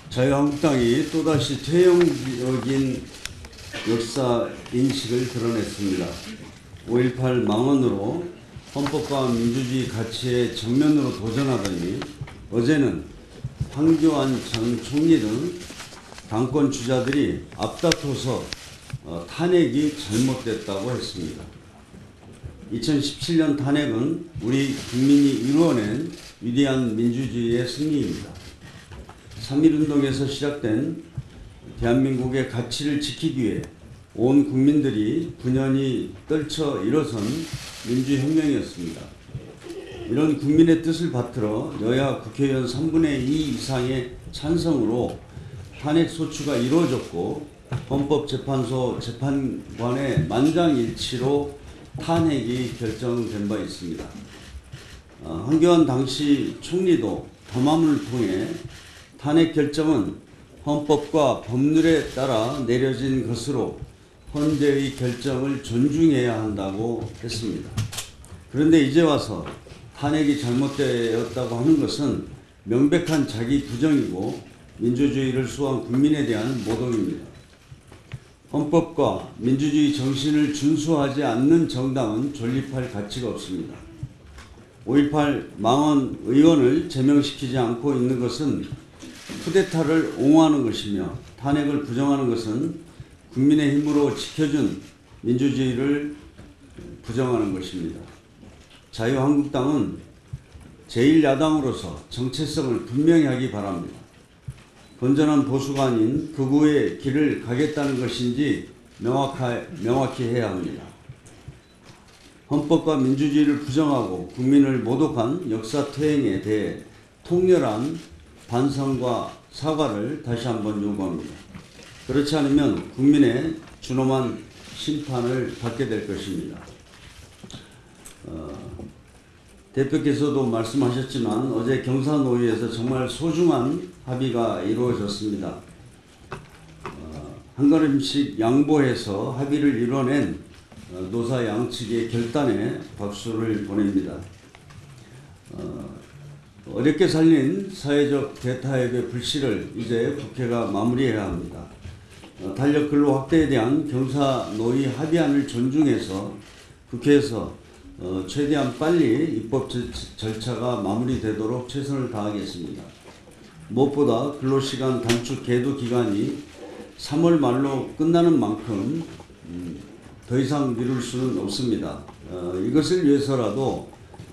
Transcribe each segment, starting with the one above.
자유한국당이 또다시 퇴행적인 역사 인식을 드러냈습니다. 5.18 망언으로 헌법과 민주주의 가치에 정면으로 도전하더니 어제는 황교안 전 총리 등 당권 주자들이 앞다퉈서 탄핵이 잘못됐다고 했습니다. 2017년 탄핵은 우리 국민이 이루어낸 위대한 민주주의의 승리입니다. 3.1운동에서 시작된 대한민국의 가치를 지키기 위해 온 국민들이 분연히 떨쳐 일어선 민주혁명이었습니다. 이런 국민의 뜻을 받들어 여야 국회의원 3분의 2 이상의 찬성으로 탄핵 소추가 이루어졌고 헌법재판소 재판관의 만장일치로 탄핵이 결정된 바 있습니다. 황교안 당시 총리도 담화문을 통해 탄핵 결정은 헌법과 법률에 따라 내려진 것으로 헌재의 결정을 존중해야 한다고 했습니다. 그런데 이제 와서 탄핵이 잘못되었다고 하는 것은 명백한 자기 부정이고 민주주의를 수호한 국민에 대한 모독입니다. 헌법과 민주주의 정신을 준수하지 않는 정당은 존립할 가치가 없습니다. 5.18 망언 의원을 제명시키지 않고 있는 것은 쿠데타를 옹호하는 것이며 탄핵을 부정하는 것은 국민의 힘으로 지켜준 민주주의를 부정하는 것입니다. 자유한국당은 제1야당으로서 정체성을 분명히 하기 바랍니다. 건전한 보수가 아닌 극우의 길을 가겠다는 것인지 명확히 해야 합니다. 헌법과 민주주의를 부정하고 국민을 모독한 역사 퇴행에 대해 통렬한 반성과 사과를 다시 한번 요구합니다. 그렇지 않으면 국민의 준엄한 심판을 받게 될 것입니다. 대표께서도 말씀하셨지만 어제 경사노위에서 정말 소중한 합의가 이루어졌습니다. 한 걸음씩 양보해서 합의를 이뤄낸 노사 양측의 결단에 박수를 보냅니다. 어렵게 살린 사회적 대타협의 불씨를 이제 국회가 마무리해야 합니다. 탄력 근로 확대에 대한 경사노위 합의안을 존중해서 국회에서 최대한 빨리 입법 절차가 마무리되도록 최선을 다하겠습니다. 무엇보다 근로시간 단축 계도 기간이 3월 말로 끝나는 만큼 더 이상 미룰 수는 없습니다. 이것을 위해서라도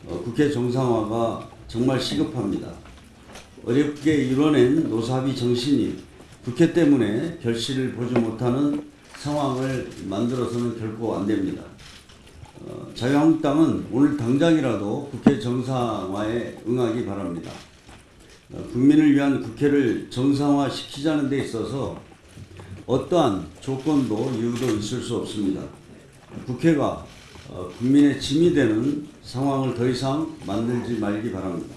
국회 정상화가 정말 시급합니다. 어렵게 이뤄낸 노사합의 정신이 국회 때문에 결실을 보지 못하는 상황을 만들어서는 결코 안 됩니다. 자유한국당은 오늘 당장이라도 국회 정상화에 응하기 바랍니다. 국민을 위한 국회를 정상화시키자는 데 있어서 어떠한 조건도 이유도 있을 수 없습니다. 국회가 국민의 짐이 되는 상황을 더 이상 만들지 말기 바랍니다.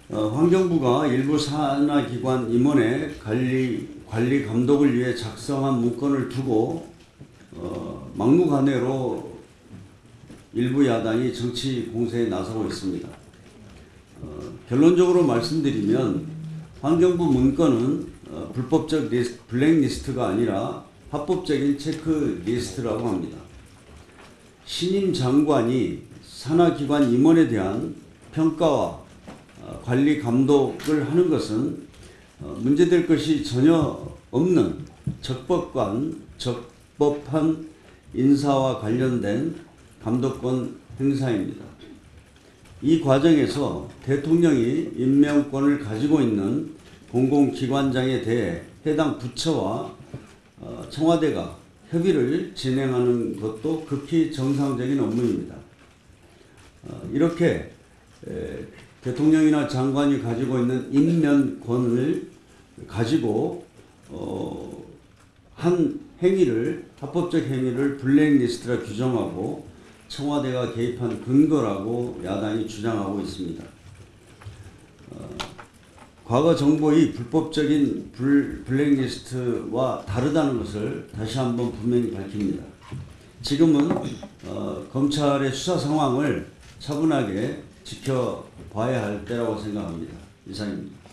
환경부가 일부 산하기관 임원의 관리 감독을 위해 작성한 문건을 두고 막무가내로 일부 야당이 정치 공세에 나서고 있습니다. 결론적으로 말씀드리면 환경부 문건은 불법적 블랙리스트가 아니라 합법적인 체크리스트라고 합니다. 신임 장관이 산하기관 임원에 대한 평가와 관리 감독을 하는 것은 문제될 것이 전혀 없는 적법한 인사와 관련된 감독권 행사입니다. 이 과정에서 대통령이 임명권을 가지고 있는 공공기관장에 대해 해당 부처와 청와대가 협의를 진행하는 것도 극히 정상적인 업무입니다. 이렇게 대통령이나 장관이 가지고 있는 임명권을 가지고 한 행위를, 합법적 행위를 블랙리스트라 규정하고 청와대가 개입한 근거라고 야당이 주장하고 있습니다. 과거 정부의 불법적인 블랙리스트와 다르다는 것을 다시 한번 분명히 밝힙니다. 지금은 검찰의 수사 상황을 차분하게 지켜봐야 할 때라고 생각합니다. 이상입니다.